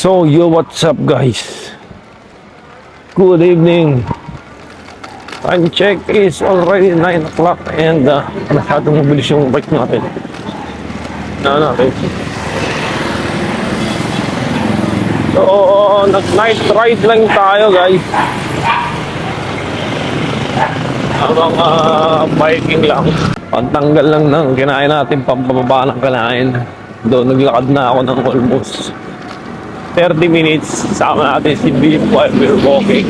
So, yo, what's up guys? Good evening. Time check is already 9 o'clock and masyadong mabilis yung bike natin. Natin. So, nag-night ride lang tayo guys. Habang biking lang. Pantanggal lang ng kinain natin, pampababa ng kinain. Doon naglakad na ako ng almost 30 minutes. Sama natin si Beef while we're walking.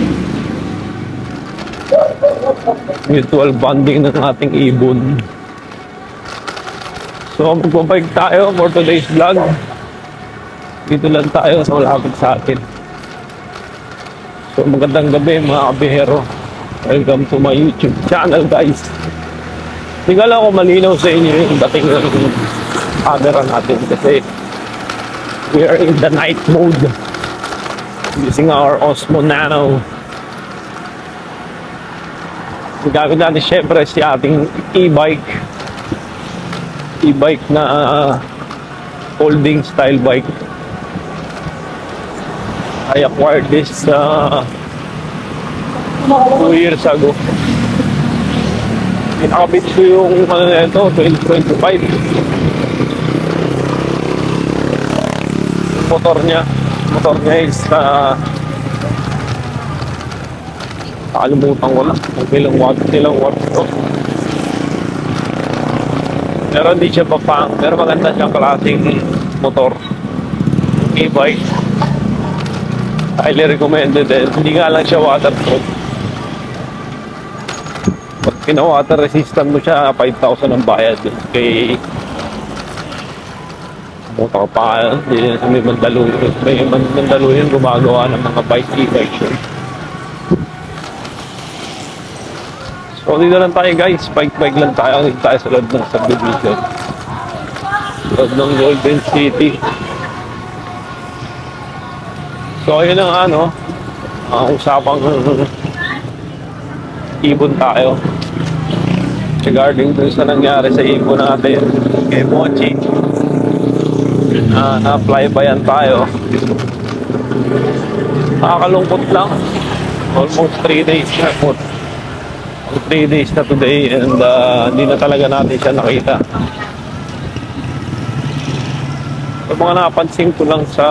Mutual bonding ng ating ibon. So magpapike tayo for today's vlog. Dito lang tayo sa malapit sa atin. So magandang gabi mga kabihero. Welcome to my YouTube channel guys. Hindi ko alam kung malinaw sa inyo yung dating ng camera natin kasi we are in the night mode using our Osmo Nano. Gamit natin syempre si ating e-bike na folding style bike. I acquired this 2 years ago. Pinakabit ko yung ano na ito, 2025. Motor niya is nakalimutan ko lang kung ilang watt to. Pero hindi siya papang, pero maganda siyang klaseng motor, e-bike. Highly recommended din. Hindi nga lang siya waterproof. Pag pina-water resistant mo siya, 5,000 ang bayad kay motor pa. May mandaluyan gumagawa ng mga e-bike yun. So dito lang tayo guys, bike lang tayo. Dito tayo sa loob ng subdivision, loob ng Golden City. So ayun ang usapang ibon tayo regarding dun sa nangyari sa ibon natin kay Mochi. Na-flybayan tayo. Nakakalungkot lang. Almost 3 days na po. 3 days na today and hindi na talaga natin siya nakita. So, mga napansin ko lang sa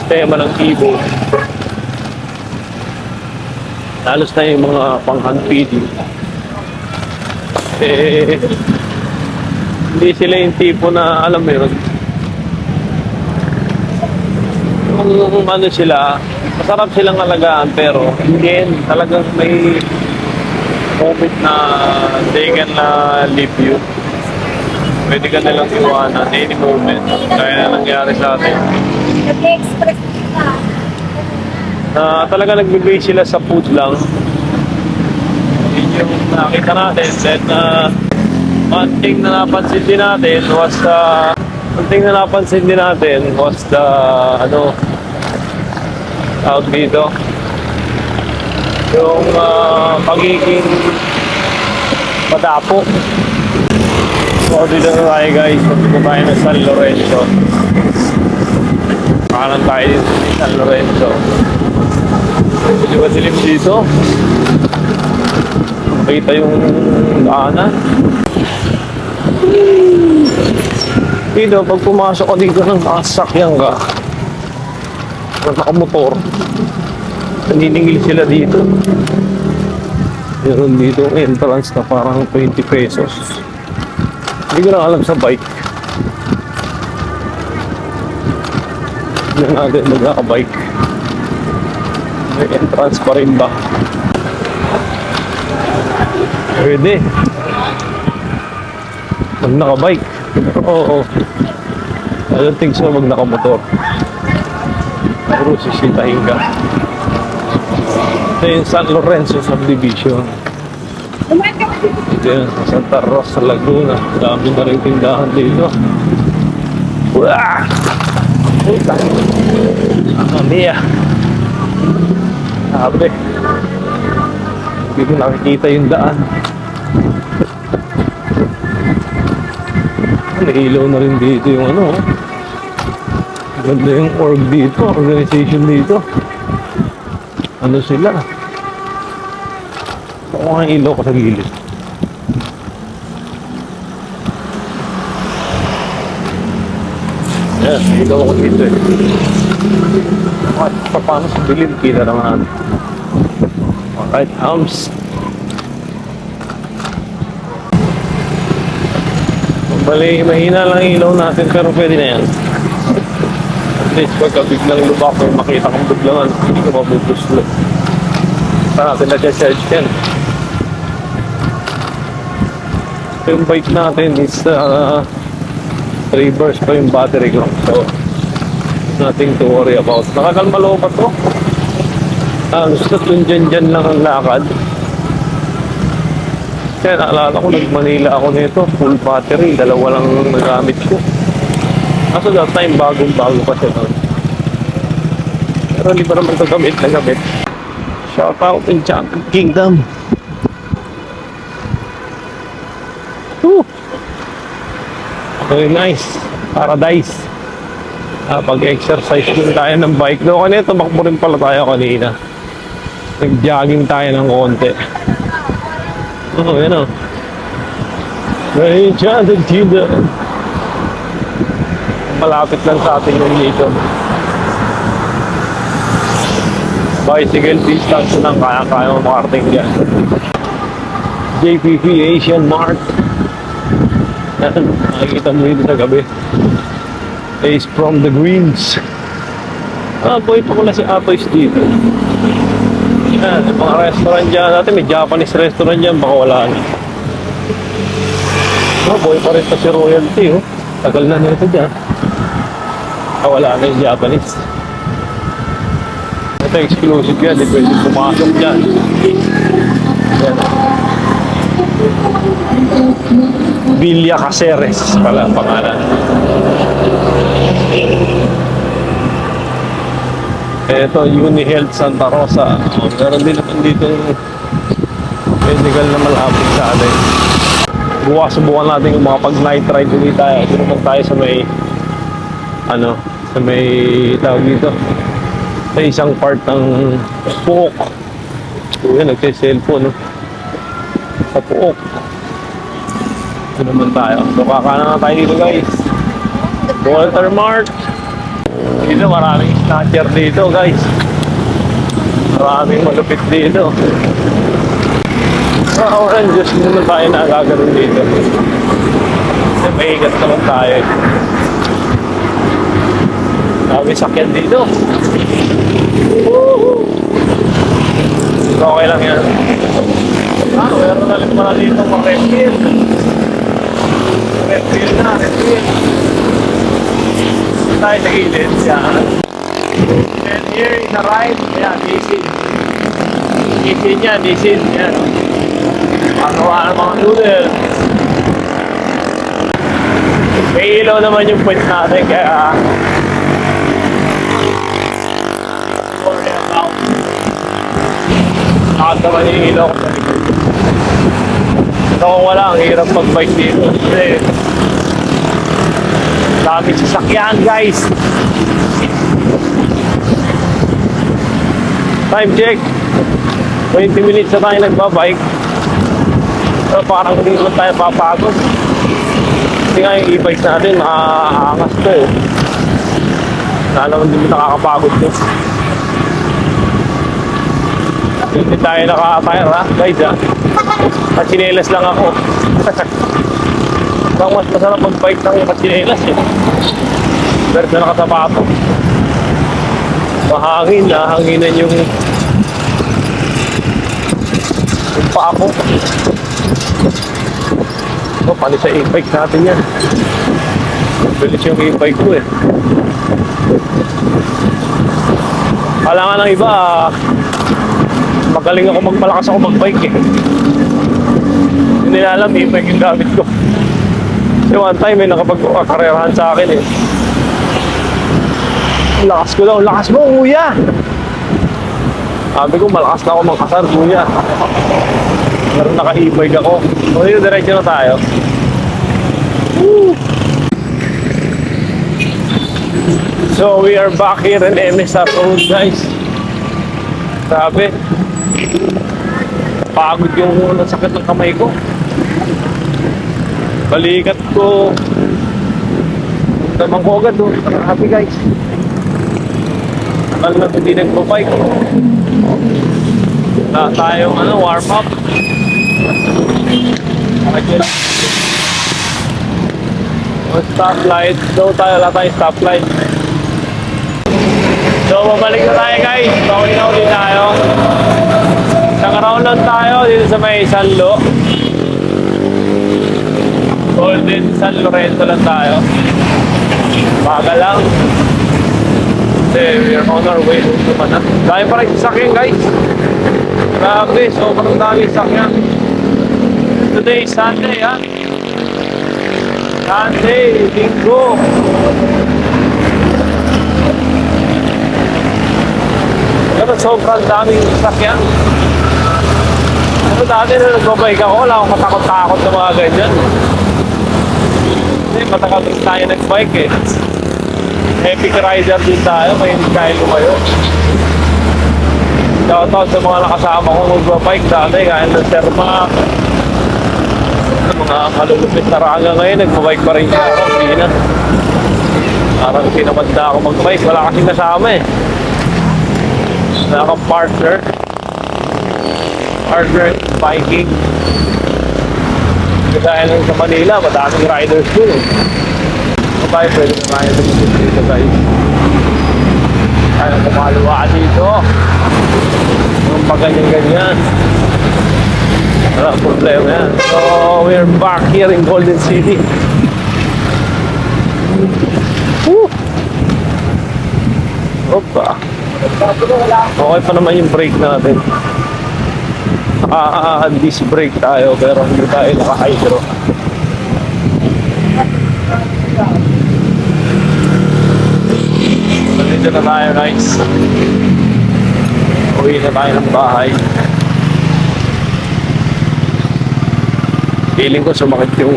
tema ng ibon, halos na yung mga pang-hand feeding. Hindi sila yung tipo na alam mo yun, kung ano sila, masarap silang alagaan pero hindi talagang may moment na they can leave you. Pwede ka nilang iwanan any moment. Kaya nangyari sa atin na talaga nagbibigay sila sa food lang. Yun yung nakita natin. Then one thing na napansin din natin was the tawag dito, yung pagiging madapo. So dito na tayo guys, punta tayo ng San Lorenzo. Kanan tayo dito sa San Lorenzo. Dilim dito, makita yung daanan. Dito, pag pumasok ka dito ng nakasakyan ka, nakamotor, naniningil sila dito. Meron dito entrance na parang 20 pesos. Hindi ko na alam sa bike. Hindi natin magkaka-bike. May entrance pa rin ba? Pwede. Pag naka-bike. Oo. I don't think so pag naka-motor. Puro sisitahin ka. Ito yung San Lorenzo subdivision. Ito yung Santa Rosa, Laguna. Dami na rin tindahan dito. Wah! Puta! Mia! Sabi. Hindi ko nakikita yung daan. Nahilaw na rin dito yung Ganda yung org dito, organization dito. Ano sila? Ako nga ilaw ko sa gilid. Yan, ilaw ko dito eh. Paano sa bilid? Kita naman. Alright, arms. Bali, mahina lang ilaw natin pero pwede na yan. At least pagka biglang lubak o makita kong biglangan, hindi ka mabubuslo. Saan natin na-charge yan? Yung bike natin is reverse pa yung battery ko. So, nothing to worry about. Nakakalma loob pa to. Gusto yung dyan lang ang lakad. Kaya naalala ko, nag-Manila ako nito, full battery, dalawa lang nagamit ko. Kaso that time, bagong-bago pa siya doon. Pero hindi pa naman ito gamit na gamit. Shout out in Champion Kingdom. Woo! Very nice. Paradise. Pag-exercise din tayo ng bike. Doon kanina, tumakbo rin pala tayo kanina. Nag-jogging tayo ng konti. Oh, yan o. Enchanted Kingdom. Malapit lang sa atin yung dito. Bicycle distance lang kaya-kaya makarating dyan. JPP Asian Mart. Yan, makikita mo dito sa gabi. Ace from the Greens. Boy pa ko na si Atoys dito. Yan, yung mga restaurant dyan. Dati may Japanese restaurant dyan, baka wala na. Boy pa rin pa si Royalty, oh. Tagal na nito dyan. Wala na yung Japanese. Ito exclusive yan, di pwede pumasok dyan. Yan. Villa Caceres pala ang pangalan. Ito, UniHealth Santa Rosa. Meron din naman dito medical na malapit sa atin. Subukan natin yung mga pag-night ride ulit tayo. Dito naman tayo sa may sa may tawag dito. Sa isang part ng Puok. Yan, nagsiselfone, no? Sa Puok. Ito naman tayo. So, kakanan na tayo dito, guys. Walter Mart. Dito, maraming snatcher dito, guys. Maraming malupit dito. Oranges, hindi naman tayo nakaganoon dito. Kasi maigat naman tayo. Dami sakyan dito. Woohoo! Okay lang yan. Meron na rin pala dito mga refill. Refill na, refill. Tayo sa gilid. Yan. And here in the right, yan, isin. Isin yan, isin. Yan. Pagawa ng mga noodle. May ilaw naman yung point natin, kaya nakataman yung ilaw ko sa likod. Ito kung wala, ang hirap mag-bike dito. Kasi dami sasakyan, guys. Time check. 20 minutes na tayo nagbabike. Pero parang hindi naman tayo papagod. Kasi nga yung e-bike natin, nakaangas to eh. Lalo hindi mo nakakapagod to. Hindi tayo naka-attire, ha? Guys, ha? At chinelas lang ako. Bang mas masarap mag-bike ng kachinelas eh. Pero na nakasapato. Mahangin, nahanginan yung paa ko. Paano sa e-bike natin yan? Bilis yung e-bike ko eh. Kala nga ng iba, magaling ako magmalakas ako mag-bike eh. Hindi na alam, e-bike yung gamit ko. Kasi one time may nakapag-karerahan sa akin eh. Lakas ko daw, lakas mo kuya! Sabi ko, malakas na ako magkasar kuya. Pero naka-e-bike ako. So yun, diretso na tayo. Woo! So we are back here in MSR Road, guys. Grabe. Pagod yung nasakit ng kamay ko. Balikat ko. Damang ko agad doon. Grabe, guys. Alam na hindi nagpo-bike. Wala tayong warm up. Okay. Stoplight. Doon tayo, wala tayong stoplight. So, babalik na tayo, guys. Pauwi na ulit tayo. Isang round lang tayo dito sa may Sanlo. Golden San Lorenzo lang tayo. Baga lang. Kasi we are on our way to Manat. Dahil pa rin sasakyan, guys. Grabe, sobrang dami sasakyan. Today is Sunday, ha? Sunday, Linggo. Pero sobrang daming sasakyan. Pero dati na nagbabike ako, wala akong matakot-takot sa mga ganyan. Kasi matagal din tayo nagbike eh. Epic rider din tayo, may hindi kaya lumayo. Shoutout sa mga nakasama ko magbabike dati, kaya ng Serma. Mga kalulupit na raga ngayon, nagbabike pa rin siya ako, hindi na. Parang tinamad na ako magbike, wala kasing kasama eh. Wala akong partner biking. Kasi dahil lang sa Manila, madaming riders doon. So tayo pwede na tayo dito, guys. Kaya kumaluwa dito. Yung pag ganyan-ganyan. Wala problema yan. So, we're back here in Golden City. Woo! Opa. Okay pa naman yung brake natin. Disc brake tayo pero hindi tayo naka-hydro. Nandito na tayo, guys. Uwi na tayo ng bahay. Feeling ko sumakit yung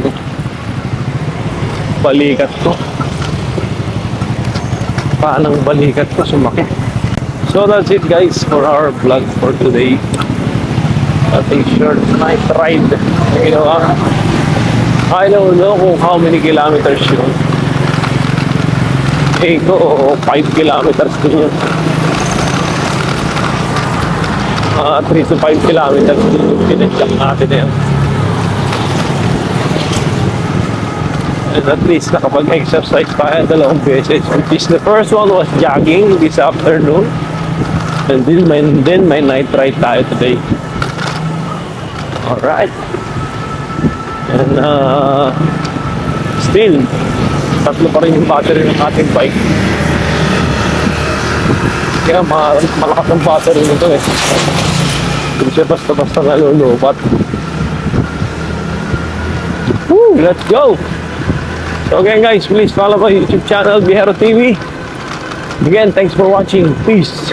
balikat ko. Paanang balikat ko sumakit. So that's it, guys, for our vlog for today. Ating short night ride. You know, I don't know kung how many kilometers yun. Eh ko, 5 kilometers din yun. 3 to 5 kilometers din yung pinagyak natin na yan. And at least nakapag-exercise tayo 2 beses. Which is the first one was jogging this afternoon. And then my night ride tayo today. Alright. And still, 3 pa rin yung battery ng ating bike. Kaya malakas ang battery nito eh. Hindi siya basta-basta nalulupat. Woo! Let's go! So again, guys, please follow my YouTube channel, Bihero TV. Again, thanks for watching. Peace!